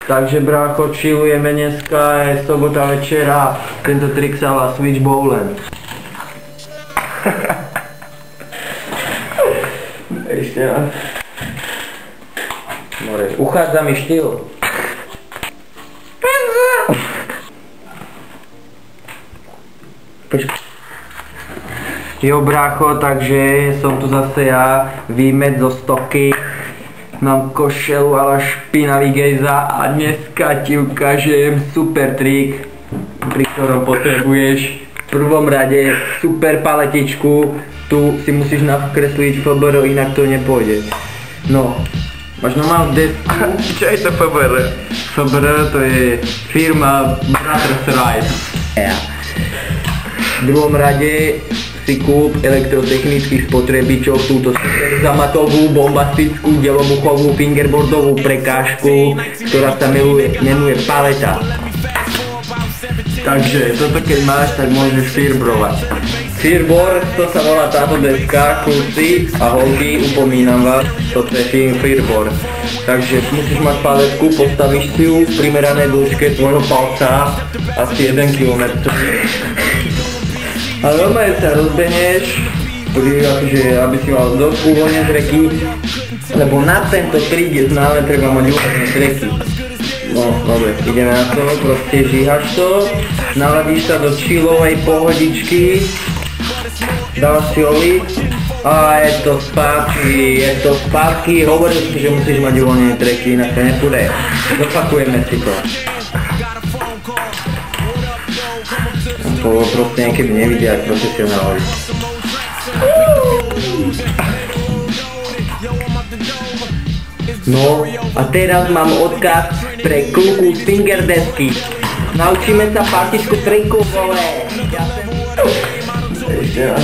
Takže brácho, chillujeme dneska, je sobota večera, tento trik sa volá Switch Bowlen. Ešte raz. Uchádza mi štýl. Jo brácho, takže som tu zase ja, výmet zo stoky. Mám košelu ala špinavý gejza a dneska ti ukážem super trik, pri ktorom potrebuješ v prvom rade super paletičku. Tu si musíš nakresliť FBR, inak to nepôjde. No, máš normálnu desku. Čo je to FBR? FBR to je firma Brothers Rice. V druhom rade si kúp elektrotechnických spotrebičov, túto super zamatovú, bombastickú, delobuchovú, fingerboardovú prekážku, ktorá sa menuje paleta. Takže toto keď máš, tak môžeš firbrovať. Firbor, to sa volá táto deska, kľúci a holky, upomínam vás, toto je firbor. Takže musíš mať paletku, postavíš si ju v primeranej dĺžke tvojho palca, asi 1 km. A normálne sa rozbehneš, aby si mal dosť uvoľne z reky, lebo na tento trik je známe, treba mať uvoľne z reky. No, dobre, ideme na to, proste žíhaš to, naladíš sa do chillovej pohodičky, dávaš si olej a je to spátky, hovoril si, že musíš mať uvoľne z reky, inak to nepôjde. Zopakujeme si to. To proste niekedy nevidia aj profesionáli. No a teraz mám odkaz pre kluku z fingerdesky. Naučíme sa partičku triku, vole. Ešte raz.